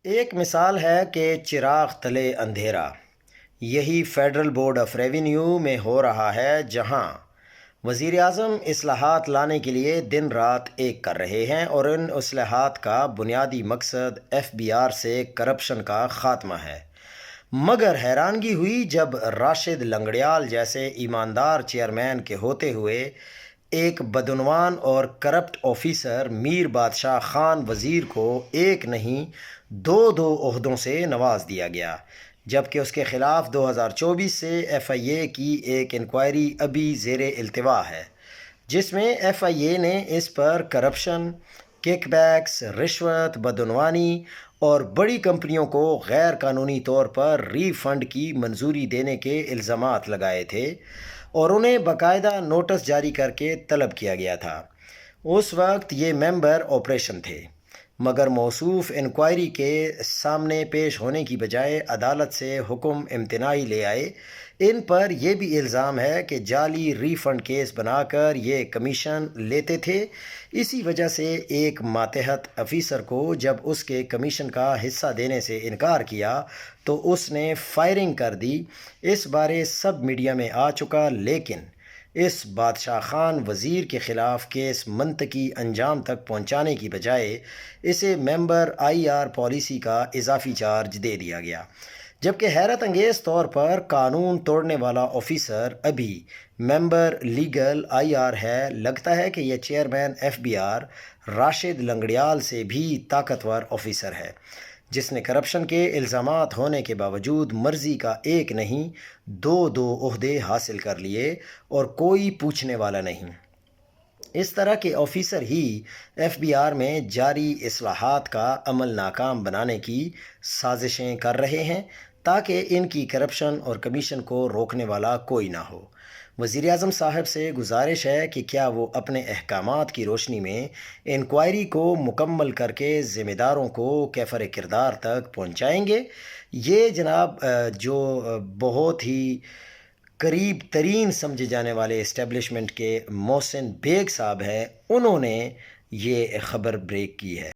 ایک مثال ہے کہ چراغ تلے اندھیرا، یہی فیڈرل بورڈ آف ریونیو میں ہو رہا ہے، جہاں وزیر اعظم اصلاحات لانے کے لیے دن رات ایک کر رہے ہیں، اور ان اصلاحات کا بنیادی مقصد ایف بی آر سے کرپشن کا خاتمہ ہے۔ مگر حیرانگی ہوئی جب راشد لنگڑیال جیسے ایماندار چیئرمین کے ہوتے ہوئے ایک بدعنوان اور کرپٹ آفیسر میر بادشاہ خان وزیر کو ایک نہیں دو عہدوں سے نواز دیا گیا، جبکہ اس کے خلاف 2024 سے ایف آئی اے کی ایک انکوائری ابھی زیر التوا ہے، جس میں ایف آئی اے نے اس پر کرپشن، کک بیکس، رشوت، بدعنوانی اور بڑی کمپنیوں کو غیر قانونی طور پر ری فنڈ کی منظوری دینے کے الزامات لگائے تھے، اور انہیں باقاعدہ نوٹس جاری کر کے طلب کیا گیا تھا۔ اس وقت یہ ممبر آپریشن تھے، مگر موصوف انکوائری کے سامنے پیش ہونے کی بجائے عدالت سے حکم امتناعی لے آئے۔ ان پر یہ بھی الزام ہے کہ جعلی ری فنڈ کیس بنا کر یہ کمیشن لیتے تھے۔ اسی وجہ سے ایک ماتحت افیسر کو جب اس کے کمیشن کا حصہ دینے سے انکار کیا تو اس نے فائرنگ کر دی۔ اس بارے سب میڈیا میں آ چکا، لیکن اس بادشاہ خان وزیر کے خلاف کیس منطقی انجام تک پہنچانے کی بجائے اسے ممبر آئی آر پالیسی کا اضافی چارج دے دیا گیا، جبکہ حیرت انگیز طور پر قانون توڑنے والا آفیسر ابھی ممبر لیگل آئی آر ہے۔ لگتا ہے کہ یہ chairman F B R Rashid Langrial سے بھی طاقتور آفیسر ہے، جس نے کرپشن کے الزامات ہونے کے باوجود مرضی کا ایک نہیں دو عہدے حاصل کر لیے، اور کوئی پوچھنے والا نہیں۔ اس طرح کے آفیسر ہی ایف بی آر میں جاری اصلاحات کا عمل ناکام بنانے کی سازشیں کر رہے ہیں، تاکہ ان کی کرپشن اور کمیشن کو روکنے والا کوئی نہ ہو۔ وزیر اعظم صاحب سے گزارش ہے کہ کیا وہ اپنے احکامات کی روشنی میں انکوائری کو مکمل کر کے ذمہ داروں کو کیفر کردار تک پہنچائیں گے۔ یہ جناب جو بہت ہی قریب ترین سمجھے جانے والے اسٹیبلشمنٹ کے محسن بیگ صاحب ہیں، انہوں نے یہ خبر بریک کی ہے۔